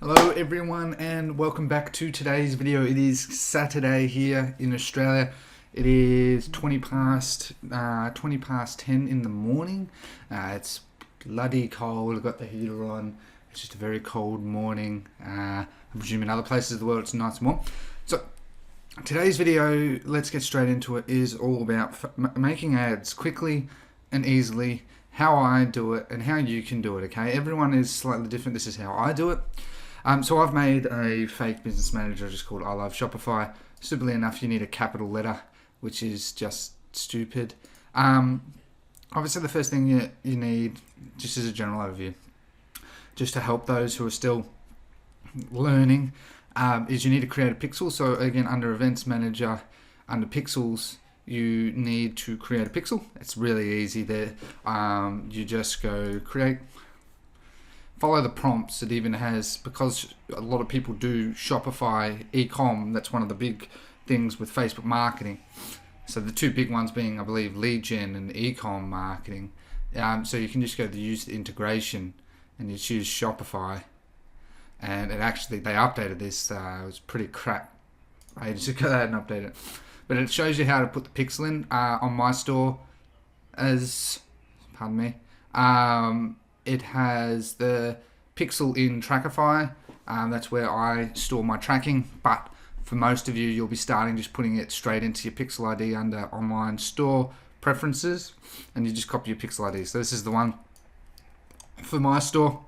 Hello everyone and welcome back to today's video. It is Saturday here in Australia. It is 20 past 10 in the morning. It's bloody cold. I've got the heater on. It's just a very cold morning. I presume in other places of the world it's nice and warm. So today's video, let's get straight into it, is all about making ads quickly and easily, how I do it and how you can do it. Okay, everyone is slightly different. This is how I do it. So I've made a fake business manager just called I Love Shopify. Simply enough, you need a capital letter, which is just stupid. Obviously, the first thing you need, just as a general overview, just to help those who are still learning, is you need to create a pixel. So again, under Events Manager, under Pixels, you need to create a pixel. It's really easy there. You just go create. Follow the prompts. It even has, because a lot of people do Shopify e-com, that's one of the big things with Facebook marketing. So the two big ones being, I believe, lead gen and e-com marketing. So you can just go to use the integration and you choose Shopify. And it actually, they updated this. It was pretty crap. I just go ahead and update it. But it shows you how to put the pixel in on my store as, pardon me, it has the pixel in Trackify. That's where I store my tracking. But for most of you, you'll be starting just putting it straight into your pixel ID under online store preferences, and you just copy your pixel ID. So this is the one for my store.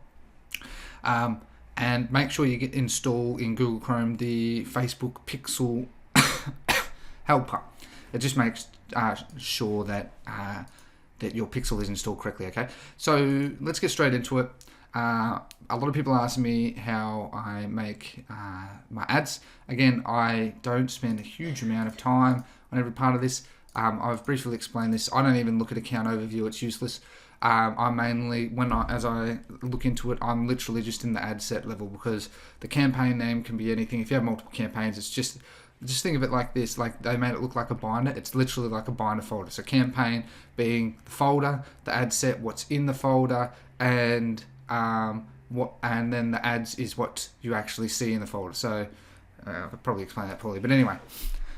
And make sure you install in Google Chrome the Facebook Pixel helper. It just makes sure that that your pixel is installed correctly. Okay, so let's get straight into it. A lot of people ask me how I make my ads. Again, I don't spend a huge amount of time on every part of this. I've briefly explained this. I don't even look at account overview. It's useless. I mainly, as I look into it, I'm literally just in the ad set level, because the campaign name can be anything. If you have multiple campaigns, it's just think of it like this, like they made it look like a binder. It's literally like a binder folder. So campaign being the folder, the ad set, what's in the folder, and then the ads is what you actually see in the folder. So I'll probably explain that poorly, but anyway.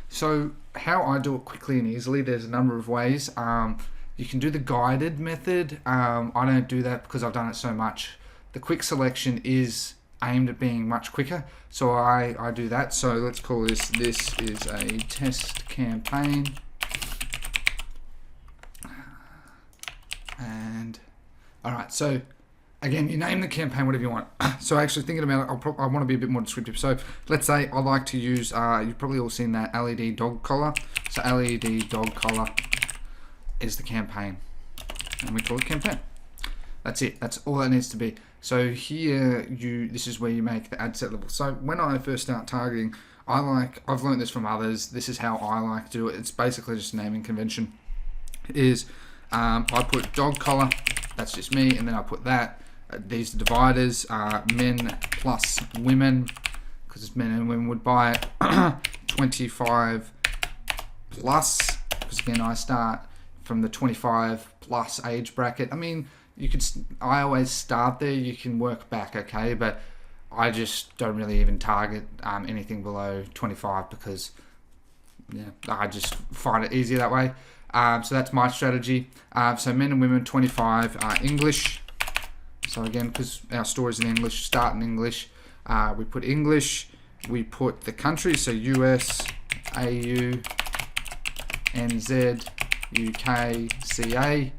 So how I do it quickly and easily, there's a number of ways. You can do the guided method. I don't do that because I've done it so much. The quick selection is aimed at being much quicker, so I do that. So let's call this is a test campaign, and alright, so again, you name the campaign whatever you want. So actually thinking about it, I want to be a bit more descriptive. So let's say I like to use, you've probably all seen that LED dog collar. So LED dog collar is the campaign, and we call it campaign. That's it. That's all that needs to be. So here, this is where you make the ad set level. So when I first start targeting, I've learned this from others. This is how I like to do it. It's basically just a naming convention. I put dog collar. That's just me, and then I put that. These are dividers, men plus women, because men and women would buy it. 25 plus, because again, I start from the 25 plus age bracket. I mean, I always start there. You can work back, okay? But I just don't really even target anything below 25, because I just find it easier that way. So that's my strategy. So men and women 25 English. So again, because our store is in English, start in English. We put English. We put the country, so US, AU, NZ, UK, CA.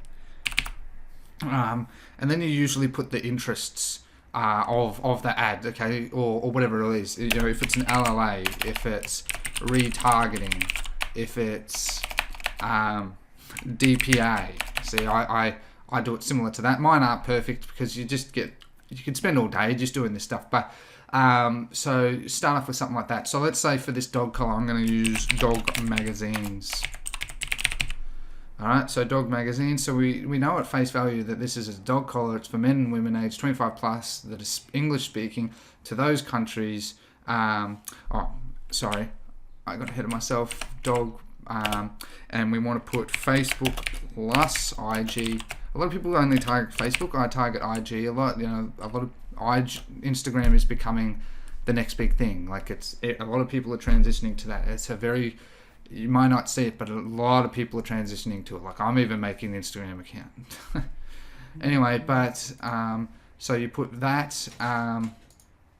And then you usually put the interests of the ad, okay, or whatever it is. You know, if it's an LLA, if it's retargeting, if it's DPA. See, I do it similar to that. Mine aren't perfect because you could spend all day just doing this stuff. But so start off with something like that. So let's say for this dog collar, I'm going to use dog magazines. Alright, so dog magazine. So we know at face value that this is a dog collar. It's for men and women aged 25 plus that is English speaking to those countries. Oh, sorry, I got ahead of myself. Dog, and we want to put Facebook plus IG. A lot of people only target Facebook. I target IG a lot. You know, a lot of Instagram is becoming the next big thing. Like a lot of people are transitioning to that. It's a very, you might not see it, but a lot of people are transitioning to it. Like I'm even making an Instagram account. Anyway, but so you put that, and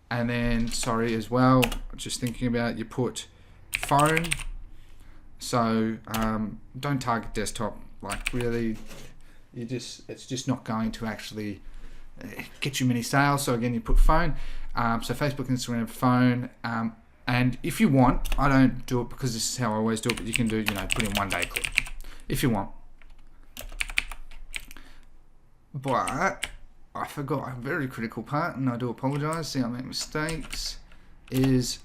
then as well, just thinking about, you put phone. So don't target desktop. Like really, it's just not going to actually get you many sales. So again, you put phone. So Facebook, Instagram, phone. And if you want, I don't do it because this is how I always do it, but you can do, put in 1 day clip if you want. But I forgot a very critical part, and I do apologize. See, I make mistakes. Is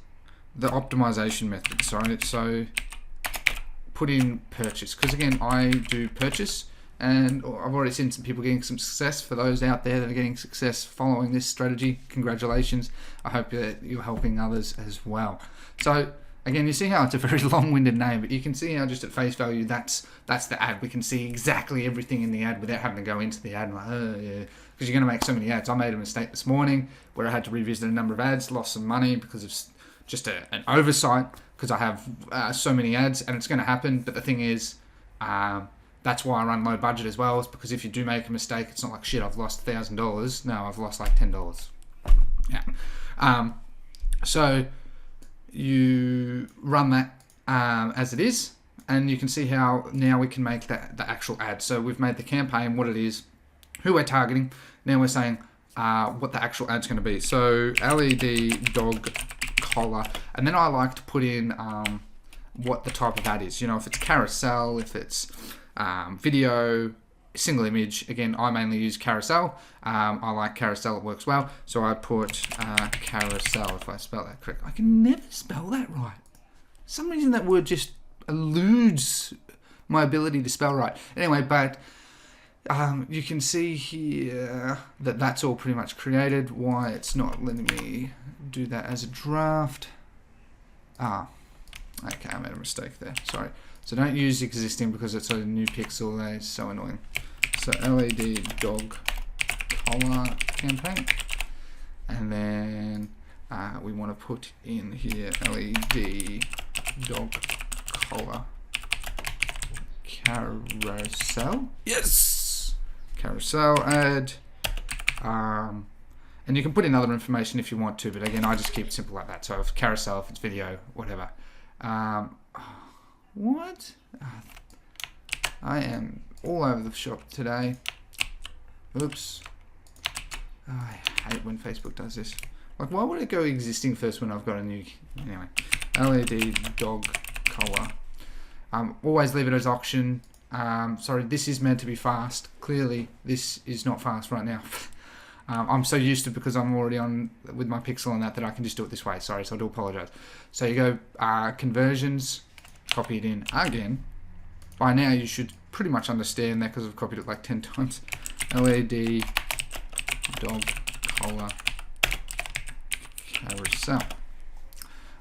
the optimization method. So put in purchase, because again, I do purchase, and I've already seen some people getting some success. For those out there that are getting success following this strategy, congratulations. I hope that you're helping others as well. So again, you see how it's a very long-winded name, but you can see how just at face value, that's the ad. We can see exactly everything in the ad without having to go into the ad and like, oh yeah, because you're going to make so many ads. I made a mistake this morning where I had to revisit a number of ads, lost some money because of just an oversight, because I have so many ads, and it's going to happen. But the thing is, that's why I run low budget as well, is because if you do make a mistake, it's not like, shit, I've lost $1,000. No, I've lost like $10. Yeah. So you run that as it is, and you can see how now we can make the actual ad. So we've made the campaign what it is, who we're targeting. Now we're saying what the actual ad's going to be. So LED dog collar, and then I like to put in what the type of ad is. If it's carousel, if it's video, single image. Again, I mainly use carousel. I like carousel, it works well. So I put carousel, if I spell that correct. I can never spell that right. For some reason that word just eludes my ability to spell right. Anyway, but you can see here that that's all pretty much created. Why it's not letting me do that as a draft. Okay, I made a mistake there, sorry. So don't use existing because it's a new pixel. That is so annoying. So LED dog collar campaign, and then we want to put in here LED dog collar carousel. Yes, carousel ad. And you can put in other information if you want to, but again, I just keep it simple like that. So if carousel, if it's video, whatever. What? I am all over the shop today. Oops. I hate when Facebook does this. Like, why would it go existing first when I've got a new... Anyway. LED dog collar. Always leave it as auction. Sorry, this is meant to be fast. Clearly, this is not fast right now. I'm so used to it because I'm already on with my pixel and that I can just do it this way. Sorry, so I do apologize. So you go conversions, copy it in again. By now you should pretty much understand that because I've copied it like 10 times. LED dog collar carousel.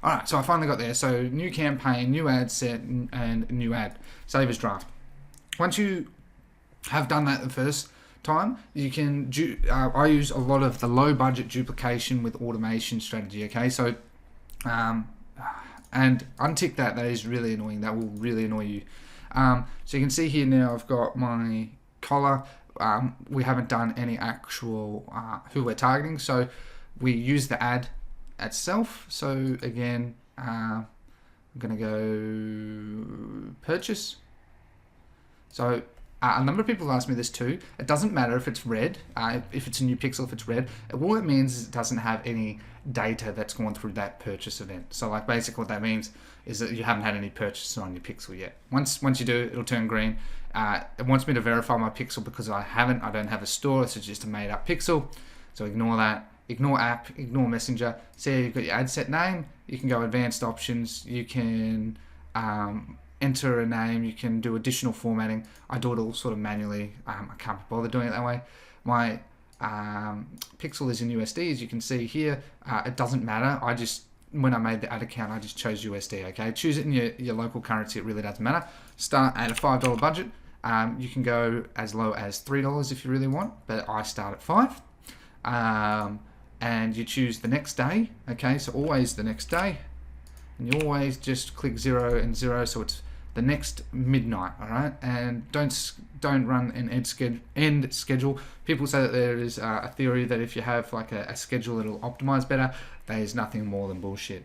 Alright, so I finally got there. So new campaign, new ad set, and new ad. Save as draft. Once you have done that the first time, you can I use a lot of the low budget duplication with automation strategy. Okay, so and untick that. That is really annoying. That will really annoy you. So you can see here now I've got my collar. We haven't done any actual who we're targeting, so we use the ad itself. So again, I'm gonna go purchase. So a number of people have asked me this too. It doesn't matter if it's red, if it's a new pixel, if it's red. All it means is it doesn't have any data that's gone through that purchase event. So like basically what that means is that you haven't had any purchases on your pixel yet. Once you do, it'll turn green. It wants me to verify my pixel because I don't have a store. This is just a made up pixel. So ignore that. Ignore app, ignore messenger. See, you've got your ad set name. You can go advanced options. You can enter a name. You can do additional formatting. I do it all sort of manually. I can't bother doing it that way. My pixel is in USD, as you can see here. It doesn't matter. When I made the ad account, I just chose USD. Okay, choose it in your local currency. It really doesn't matter. Start at a $5 budget. You can go as low as $3 if you really want, but I start at $5. and you choose the next day. Okay, so always the next day, and you always just click 0 and 0, so it's the next midnight. All right, and don't run an end schedule. People say that there is a theory that if you have like a schedule, it'll optimize better. That is nothing more than bullshit.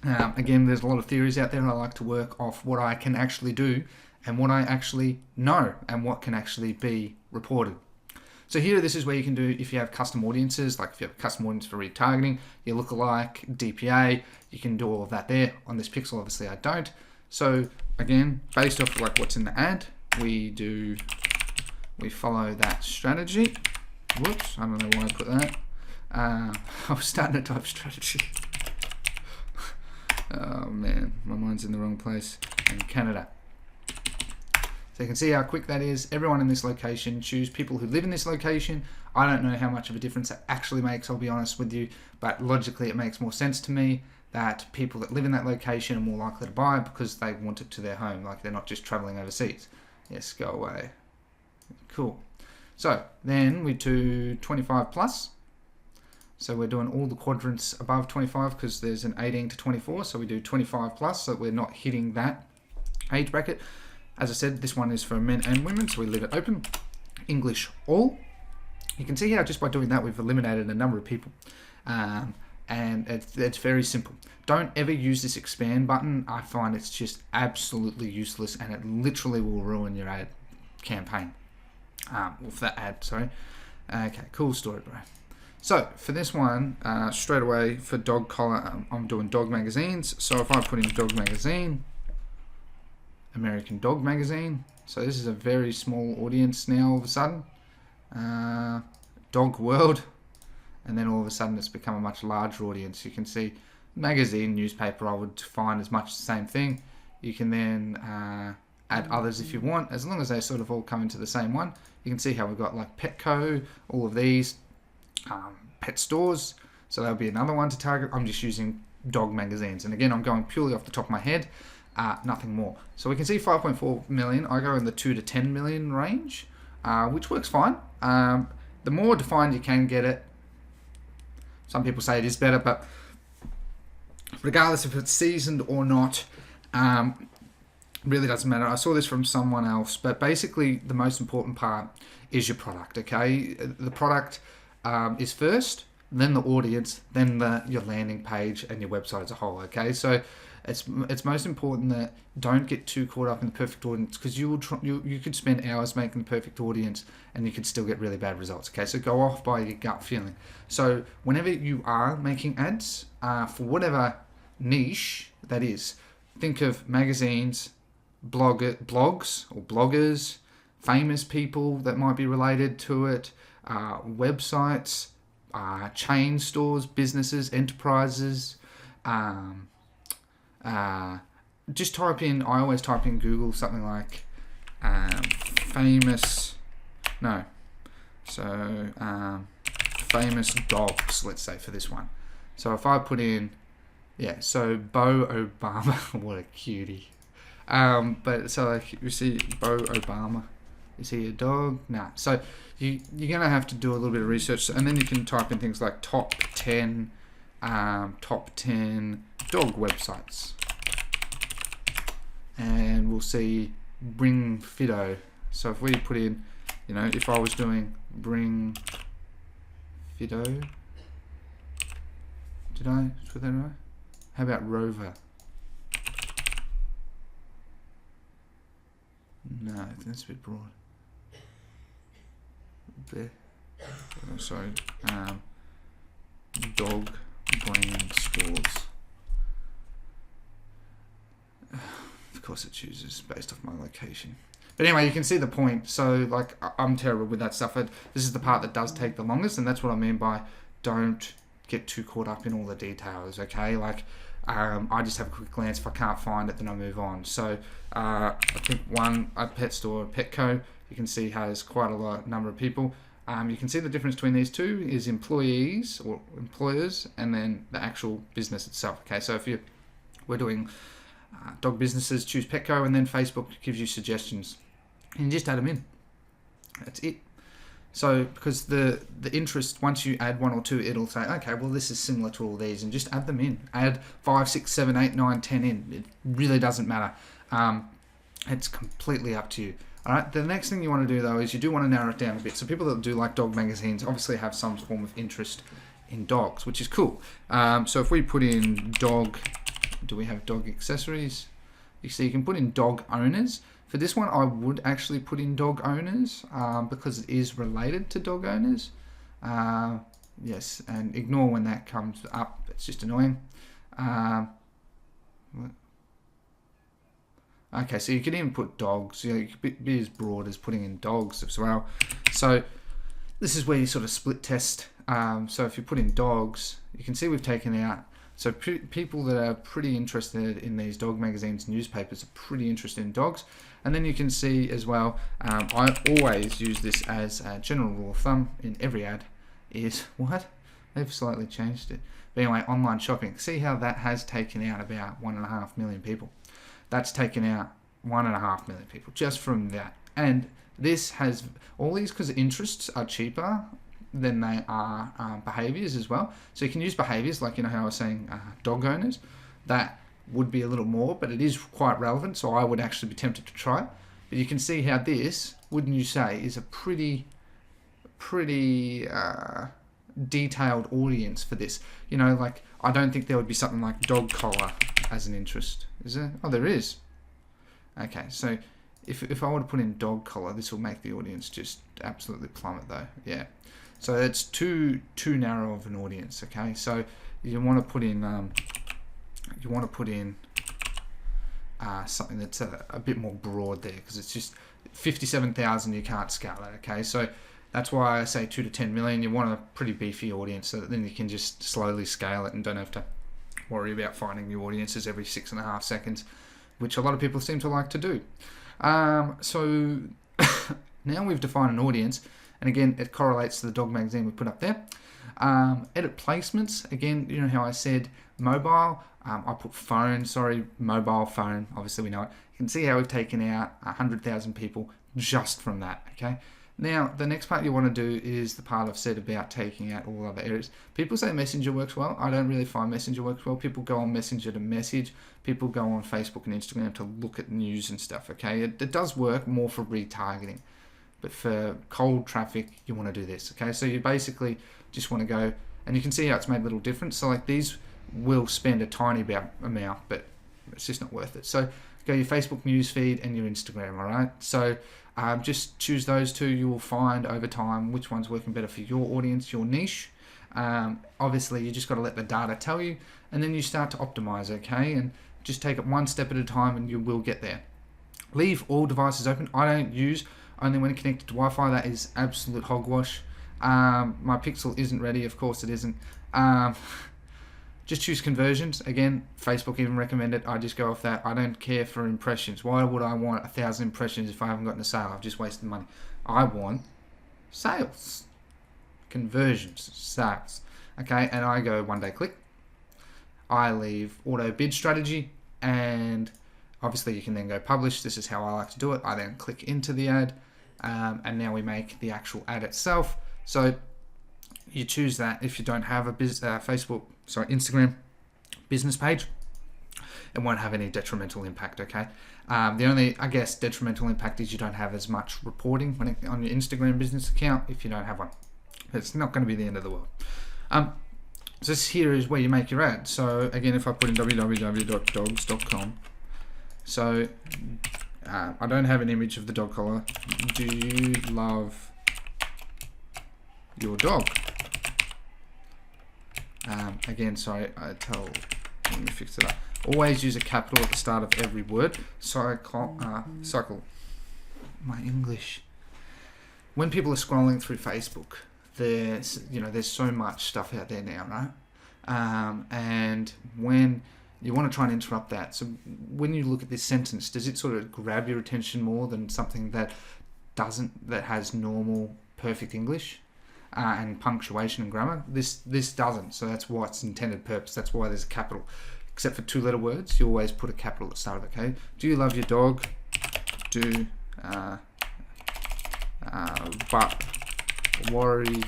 Again, there's a lot of theories out there. I like to work off what I can actually do and what I actually know and what can actually be reported. So here, this is where you can do, if you have custom audiences, like if you have a custom audience for retargeting, your lookalike, DPA, you can do all of that there. On this pixel, obviously I don't. So again, based off like what's in the ad, we follow that strategy. Whoops, I don't know why I put that. I was starting to type strategy. Oh man, my mind's in the wrong place. And Canada. So you can see how quick that is. Everyone in this location, choose people who live in this location. I don't know how much of a difference that actually makes, I'll be honest with you, but logically it makes more sense to me that people that live in that location are more likely to buy because they want it to their home, like they're not just traveling overseas. Yes, go away. Cool. So then we do 25 plus. So we're doing all the quadrants above 25 because there's an 18 to 24. So we do 25 plus, so we're not hitting that age bracket. As I said, this one is for men and women, so we leave it open. English all. You can see how just by doing that, we've eliminated a number of people. And it's very simple. Don't ever use this expand button. I find it's just absolutely useless, and it literally will ruin your ad campaign. For that ad, sorry. Okay, cool story, bro. So for this one, straight away for dog collar, I'm doing dog magazines. So if I put in dog magazine, American Dog Magazine. So this is a very small audience now all of a sudden. Dog World. And then all of a sudden it's become a much larger audience. You can see magazine, newspaper, I would find as much the same thing. You can then add others if you want, as long as they sort of all come into the same one. You can see how we've got like Petco, all of these, pet stores. So that'll be another one to target. I'm just using dog magazines. And again, I'm going purely off the top of my head. Nothing more. So we can see 5.4 million. I go in the 2 to 10 million range, which works fine. The more defined you can get it, some people say it is better, but regardless if it's seasoned or not, really doesn't matter. I saw this from someone else, but basically the most important part is your product, okay? The product is first, then the audience, then your landing page and your website as a whole, okay? So it's most important that don't get too caught up in the perfect audience, because you could spend hours making the perfect audience and you could still get really bad results. Okay, so go off by your gut feeling. So whenever you are making ads for whatever niche that is, think of magazines, blogs or bloggers, famous people that might be related to it, websites, chain stores, businesses, enterprises. Just type in, I always type in Google something like famous dogs, let's say, for this one. So if I put in, so Bo Obama, what a cutie. But so like you see Bo Obama, is he a dog? Nah. So you're gonna have to do a little bit of research, and then you can type in things like top 10 dog websites. And we'll see Bring Fido. So if we put in, if I was doing Bring Fido, did I put that right? How about Rover? No, I think that's a bit broad. Sorry, dog brand stores. Of course it chooses based off my location. But anyway, you can see the point. So like, I'm terrible with that stuff. This is the part that does take the longest, and that's what I mean by don't get too caught up in all the details, okay? Like, I just have a quick glance. If I can't find it, then I move on. So I think a pet store, Petco, you can see has quite a number of people. You can see the difference between these two is employees or employers, and then the actual business itself. Okay, so if we're doing dog businesses, choose Petco, and then Facebook gives you suggestions, and you just add them in. That's it. So because the interest, once you add 1 or 2, it'll say, okay, well this is similar to all these, and just add them in. Add 5, 6, 7, 8, 9, 10 in. It really doesn't matter. It's completely up to you. Alright, the next thing you want to do though is you do want to narrow it down a bit. So people that do like dog magazines obviously have some form of interest in dogs, which is cool. So if we put in dog, do we have dog accessories? You see, you can put in dog owners. For this one, I would actually put in dog owners because it is related to dog owners. Yes, and ignore when that comes up. It's just annoying. Okay, so you can even put dogs. You could be as broad as putting in dogs as well. So this is where you sort of split test. So if you put in dogs, you can see we've taken out. So people that are pretty interested in these dog magazines, newspapers, are pretty interested in dogs. And then you can see as well, I always use this as a general rule of thumb in every ad is, what? They've slightly changed it. But anyway, online shopping. See how that has taken out about 1.5 million people. That's taken out 1.5 million people just from that. And this has, all these because interests are cheaper than they are behaviors as well. So you can use behaviors like, how I was saying, dog owners. That would be a little more, but it is quite relevant. So I would actually be tempted to try it. But you can see how this, wouldn't you say, is a pretty detailed audience for this. Like I don't think there would be something like dog collar as an interest. Is there? Oh, there is. Okay, so if I were to put in dog collar, this will make the audience just absolutely plummet though. Yeah. So it's too narrow of an audience. Okay, so you want to put in something that's a bit more broad there, because it's just 57,000. You can't scale that. Okay, so that's why I say 2 to 10 million. You want a pretty beefy audience, so that then you can just slowly scale it and don't have to worry about finding new audiences every 6.5 seconds, which a lot of people seem to like to do. So now we've defined an audience. And again, it correlates to the dog magazine we put up there. Edit placements. Again, how I said mobile. I put phone, mobile phone. Obviously we know it. You can see how we've taken out 100,000 people just from that, okay? Now, the next part you want to do is the part I've said about taking out all other areas. People say Messenger works well. I don't really find Messenger works well. People go on Messenger to message. People go on Facebook and Instagram to look at news and stuff, okay? It does work more for retargeting. But for cold traffic, you want to do this, okay? So you basically just want to go, and you can see how it's made a little difference. So like these will spend a tiny amount, but it's just not worth it. So go your Facebook newsfeed and your Instagram, all right? So just choose those two. You will find over time which one's working better for your audience, your niche. Obviously, you just got to let the data tell you, and then you start to optimize, okay? And just take it one step at a time, and you will get there. Leave all devices open. I don't use only when connected to Wi-Fi. That is absolute hogwash. My Pixel isn't ready. Of course it isn't. Just choose conversions. Again, Facebook even recommended I just go off that. I don't care for impressions. Why would I want 1,000 impressions if I haven't gotten a sale? I've just wasted money. I want sales. Conversions. Sales. Okay, and I go one day click. I leave auto bid strategy, and obviously you can then go publish. This is how I like to do it. I then click into the ad, and now we make the actual ad itself. So you choose that. If you don't have a Instagram business page, it won't have any detrimental impact, okay? The only, I guess, detrimental impact is you don't have as much reporting on your Instagram business account if you don't have one. It's not going to be the end of the world. So this here is where you make your ad. So again, if I put in www.dogs.com, so I don't have an image of the dog collar. Do you love your dog? Again, sorry, let me fix it up. Always use a capital at the start of every word. Cycle. My English. When people are scrolling through Facebook, there's so much stuff out there now, right? And when you want to try and interrupt that, so when you look at this sentence, does it sort of grab your attention more than something that has normal perfect English? And punctuation and grammar. This doesn't, so that's why it's intended purpose. That's why there's a capital. Except for 2-letter words, you always put a capital at the start of it, okay? Do you love your dog? But worry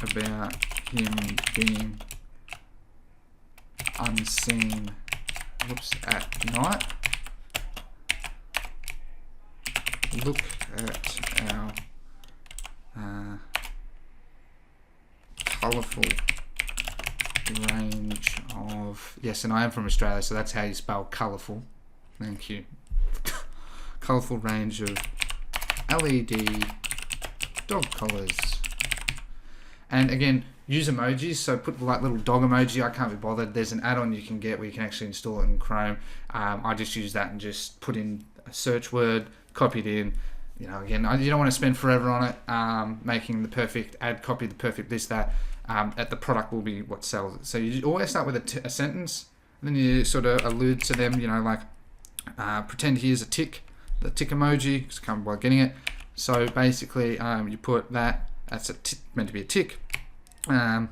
about him being unseen at night. Look at our colourful range of, yes, and I am from Australia, so that's how you spell colourful. Thank you. Colourful range of LED dog collars. And again, use emojis, so put like little dog emoji. I can't be bothered. There's an add-on you can get where you can actually install it in Chrome. I just use that and just put in a search word, copy it in. You know, again, you don't want to spend forever on it, making the perfect ad copy, the perfect this, that. The product will be what sells it. So you always start with a sentence, and then you sort of allude to them, you know, like pretend here's a tick, the tick emoji, just come by getting it. So basically, you put that's meant to be a tick. I'm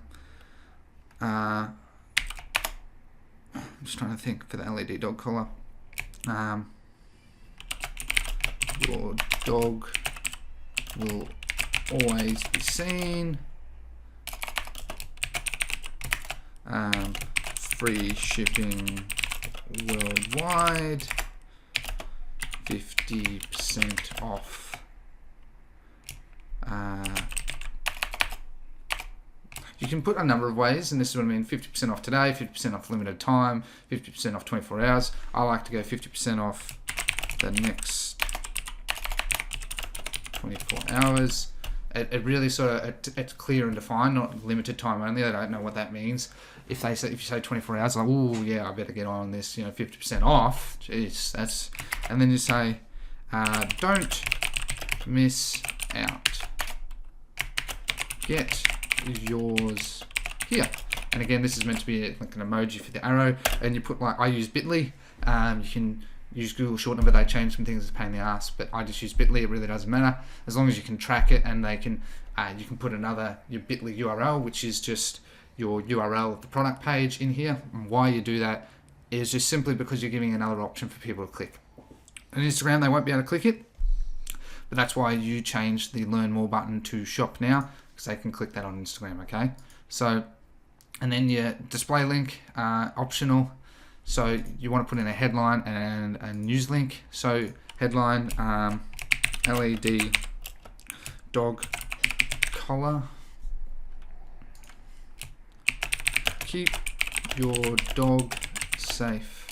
just trying to think for the LED dog collar. Your dog will always be seen. Free shipping worldwide. 50% off. You can put a number of ways, and this is what I mean. 50% off today, 50% off limited time, 50% off 24 hours. I like to go 50% off the next 24 hours. It really sort of, it's clear and defined, not limited time only. They don't know what that means. If you say 24 hours, like, oh yeah, I better get on this, you know, 50% off. Jeez, that's, and then you say, don't miss out. Get yours here. And again, this is meant to be like an emoji for the arrow, and you put like, I use Bitly. You can use Google Shortener, but they change some things, it's a pain in the ass, but I just use Bitly. It really doesn't matter as long as you can track it, and they can you can put your Bitly URL, which is just your URL of the product page in here. And why you do that is just simply because you're giving another option for people to click. On Instagram, they won't be able to click it, but that's why you change the Learn More button to Shop Now, because they can click that on Instagram. Okay, so and then your display link, optional. So you want to put in a headline and a news link. So headline, LED dog collar. Keep your dog safe.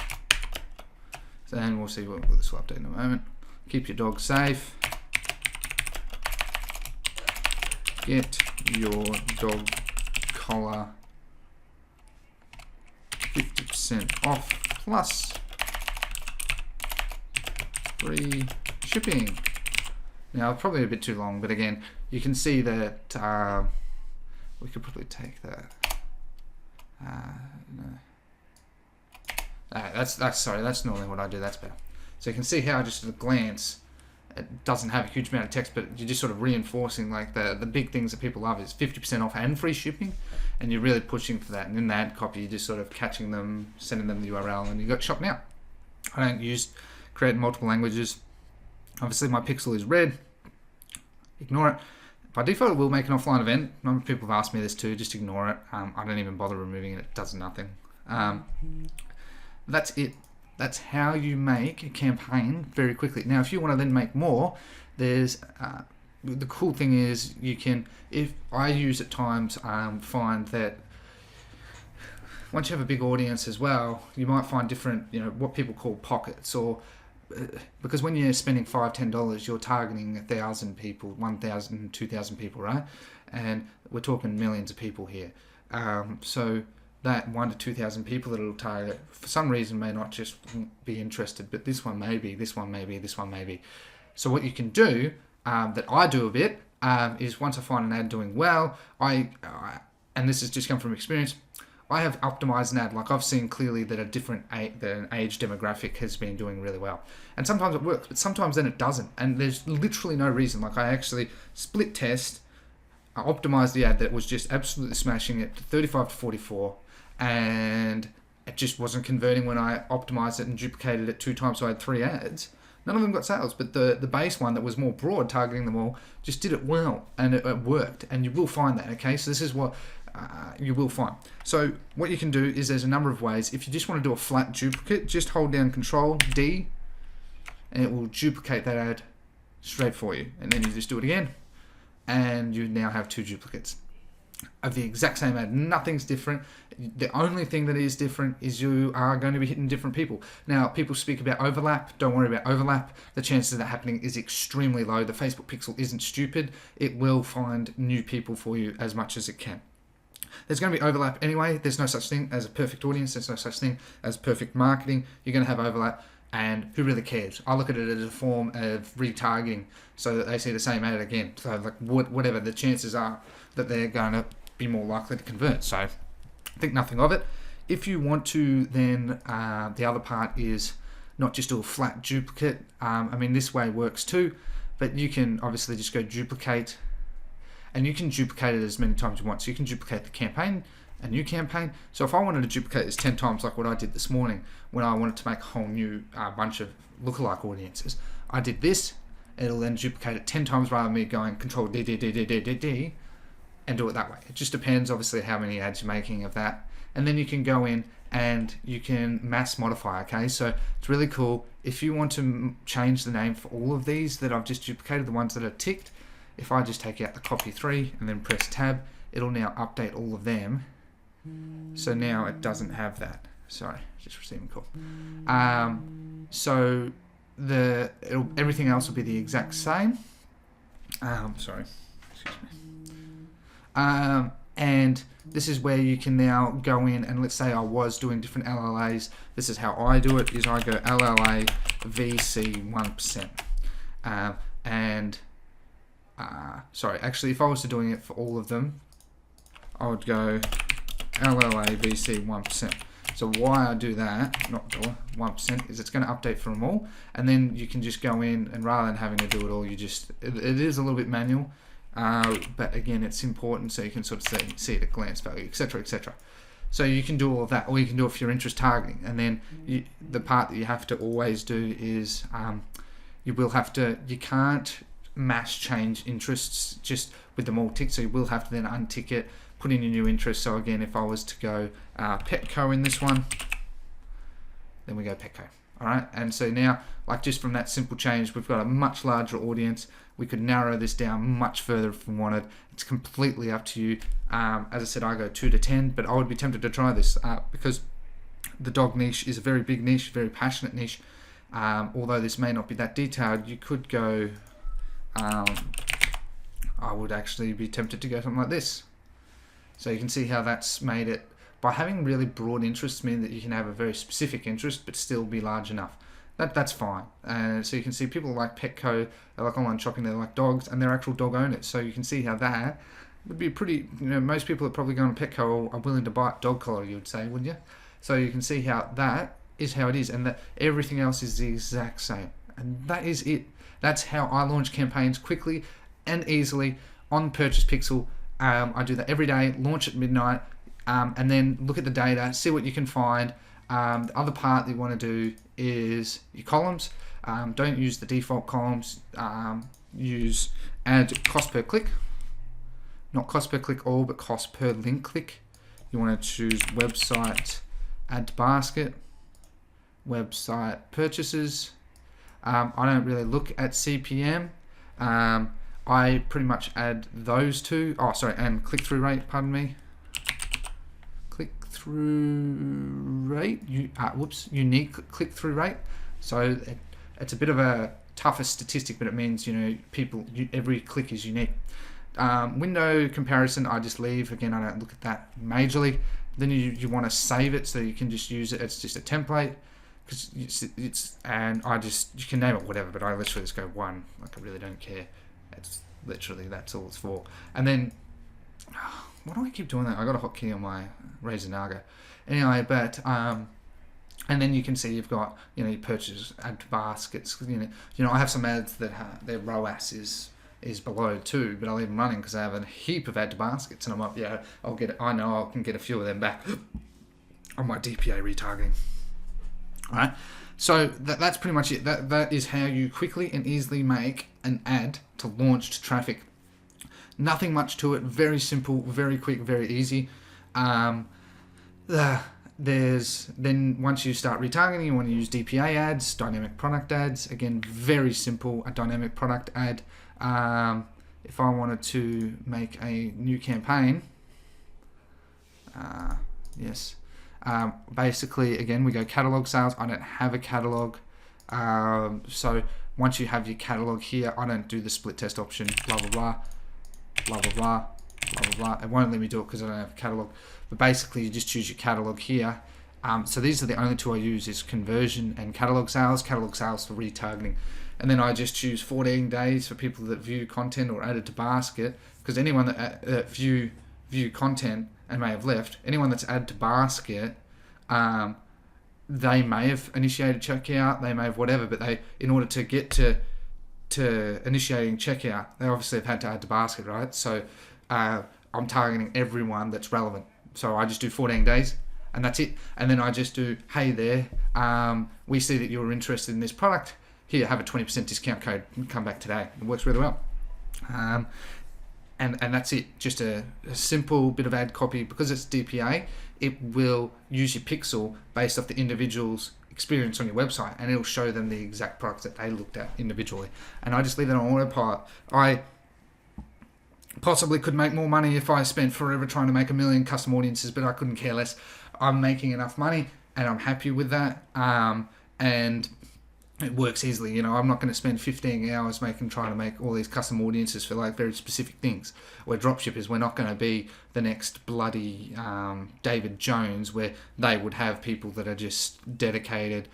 And we'll see what this will update in a moment. Keep your dog safe. Get your dog collar 50% off plus free shipping. Now, probably a bit too long, but again, you can see that we could probably take that. No. That's normally what I do. That's better. So you can see how just at a glance, it doesn't have a huge amount of text, but you're just sort of reinforcing like the big things that people love is 50% off and free shipping, and you're really pushing for that. And in the ad copy, you're just sort of catching them, sending them the URL, and you got Shop Now. I don't create in multiple languages. Obviously, my pixel is red. Ignore it. By default, it will make an offline event. A number of people have asked me this too. Just ignore it. I don't even bother removing it. It does nothing. That's it. That's how you make a campaign very quickly. Now, if you want to then make more, there's the cool thing is you can. If I use at times, find that once you have a big audience as well, you might find different, what people call pockets, or because when you're spending $5-10, you're targeting 1,000 people, 1,000, 2,000 people, right? And we're talking millions of people here. So that 1,000 to 2,000 people that it'll target, for some reason, may not just be interested, but this one may be, this one may be, this one may be. So what you can do, that I do a bit, is once I find an ad doing well, and this has just come from experience, I have optimized an ad. Like I've seen clearly that an age demographic has been doing really well. And sometimes it works, but sometimes then it doesn't. And there's literally no reason. Like I actually split test, I optimized the ad that was just absolutely smashing it to 35 to 44. And it just wasn't converting when I optimized it and duplicated it 2 times, so I had 3 ads. None of them got sales, but the base one that was more broad, targeting them all, just did it well, and it worked. And you will find that, okay? So this is what you will find. So what you can do is there's a number of ways. If you just want to do a flat duplicate, just hold down Control D, and it will duplicate that ad straight for you. And then you just do it again, and you now have 2 duplicates of the exact same ad. Nothing's different. The only thing that is different is you are going to be hitting different people. Now, people speak about overlap. Don't worry about overlap. The chances of that happening is extremely low. The Facebook pixel isn't stupid. It will find new people for you as much as it can. There's going to be overlap anyway. There's no such thing as a perfect audience. There's no such thing as perfect marketing. You're going to have overlap, and who really cares? I look at it as a form of retargeting so that they see the same ad again. So like whatever the chances are that they're going to be more likely to convert. So think nothing of it. If you want to, then the other part is not just do a flat duplicate. I mean, this way works too, but you can obviously just go duplicate, and you can duplicate it as many times as you want. So you can duplicate the campaign, a new campaign. So if I wanted to duplicate this 10 times, like what I did this morning when I wanted to make a whole new bunch of lookalike audiences, I did this. It'll then duplicate it 10 times rather than me going Control D, D, D, D, D, D, D, and do it that way. It just depends, obviously, how many ads you're making of that. And then you can go in and you can mass modify, okay? So it's really cool. If you want to change the name for all of these that I've just duplicated, the ones that are ticked, if I just take out the copy 3 and then press tab, it'll now update all of them. So now it doesn't have that. Sorry, just receiving a call. So everything else will be the exact same. Sorry, excuse me. And this is where you can now go in and let's say I was doing different LLAs. This is how I do it, is I go LLA VC 1%. Sorry, actually if I was to doing it for all of them, I would go LLA VC 1%. So why I do that, not 1%, is it's going to update for them all. And then you can just go in and rather than having to do it all, it is a little bit manual. But again, it's important so you can sort of see it at glance value, etc., etc. So you can do all of that, or you can do it for your interest targeting. And then the part that you have to always do is you can't mass change interests just with them all ticked. So you will have to then untick it, put in your new interest. So again, if I was to go Petco in this one, then we go Petco. All right, and so now, like just from that simple change, we've got a much larger audience. We could narrow this down much further if we wanted. It's completely up to you. As I said, I go 2 to 10, but I would be tempted to try this because the dog niche is a very big niche, very passionate niche. Although this may not be that detailed, you could go, I would actually be tempted to go something like this. So you can see how that's made it. By having really broad interests mean that you can have a very specific interest but still be large enough. That's fine. So you can see people like Petco, they like online shopping, they like dogs, and they're actual dog owners. So you can see how that would be pretty, most people that probably go on Petco are willing to buy a dog collar, you would say, wouldn't you? So you can see how that is how it is, and that everything else is the exact same. And that is it. That's how I launch campaigns quickly and easily on Purchase Pixel. I do that every day, launch at midnight, and then look at the data, see what you can find. The other part that you want to do is your columns. Don't use the default columns. Use add cost per click. Not cost per click all, but cost per link click. You want to choose website add to basket, website purchases. I don't really look at CPM. I pretty much add those two. Oh, sorry, and click-through rate, pardon me. Click-through rate, unique click-through rate. So it's a bit of a tougher statistic, but it means, every click is unique. Window comparison, I just leave. Again, I don't look at that majorly. Then you want to save it so you can just use it. It's just a template. Because you can name it whatever, but I literally just go 1. Like I really don't care. It's literally, that's all it's for. And then, why do I keep doing that? I got a hotkey on my Razer Naga. Anyway, but and then you can see you've got your purchase add to baskets. I have some ads that their ROAS is below 2, but I'll leave them running because I have a heap of add to baskets, and I'm up. Yeah, I know I can get a few of them back on my DPA retargeting. All right, So that's pretty much it. That is how you quickly and easily make an ad to launch traffic. Nothing much to it. Very simple, very quick, very easy. Then once you start retargeting, you want to use DPA ads, dynamic product ads. Again, very simple. A dynamic product ad. If I wanted to make a new campaign, yes. Basically, again, we go catalog sales. I don't have a catalog. So once you have your catalog here, I don't do the split test option, blah, blah, blah, blah, blah, blah, blah, blah, blah. It won't let me do it because I don't have a catalog. But basically, you just choose your catalog here. So these are the only two I use, is conversion and catalog sales for retargeting. And then I just choose 14 days for people that view content or added to basket, because anyone that view content and may have left, anyone that's added to basket, they may have initiated checkout, they may have whatever, but they, in order to get to initiating checkout, they obviously have had to add to basket, right? So I'm targeting everyone that's relevant. So I just do 14 days and that's it. And then I just do, hey there, we see that you're interested in this product. Here, have a 20% discount code. Come back today. It works really well. And that's it. Just a simple bit of ad copy. Because it's DPA, it will use your pixel based off the individual's experience on your website, and it'll show them the exact products that they looked at individually. And I just leave that on autopilot. I possibly could make more money if I spent forever trying to make 1 million custom audiences, but I couldn't care less. I'm making enough money and I'm happy with that. And it works easily. You know, I'm not going to spend 15 hours trying to make all these custom audiences for like very specific things. We're dropshippers. We're not going to be the next bloody David Jones, where they would have people that are just dedicated,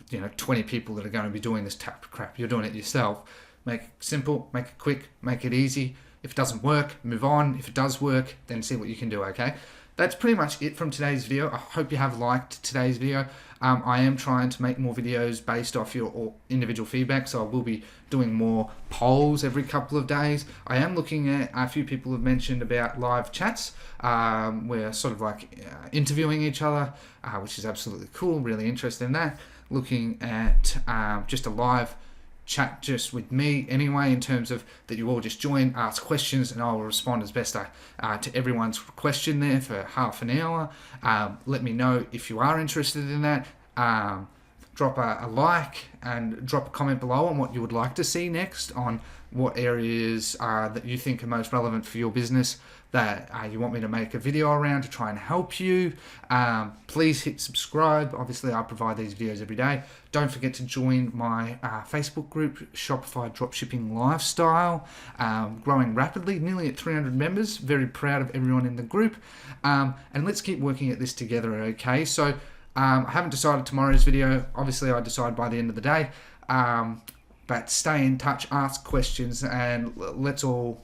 20 people that are going to be doing this type of crap. You're doing it yourself. Make it simple, make it quick, make it easy. If it doesn't work, move on. If it does work, then see what you can do, okay? That's pretty much it from today's video. I hope you have liked today's video. I am trying to make more videos based off your individual feedback, so I will be doing more polls every couple of days. I am looking at, a few people have mentioned about live chats. We're sort of like interviewing each other, which is absolutely cool, really interested in that. Looking at just a live chat just with me anyway, in terms of that you all just join, ask questions, and I will respond as best to everyone's question there for half an hour. Let me know if you are interested in that. Drop a like and drop a comment below on what you would like to see next, on what areas that you think are most relevant for your business that you want me to make a video around to try and help you. Please hit subscribe. Obviously, I provide these videos every day. Don't forget to join my Facebook group, Shopify Dropshipping Lifestyle, growing rapidly, nearly at 300 members. Very proud of everyone in the group. And let's keep working at this together, okay? So I haven't decided tomorrow's video. Obviously, I decide by the end of the day. But stay in touch, ask questions, and let's all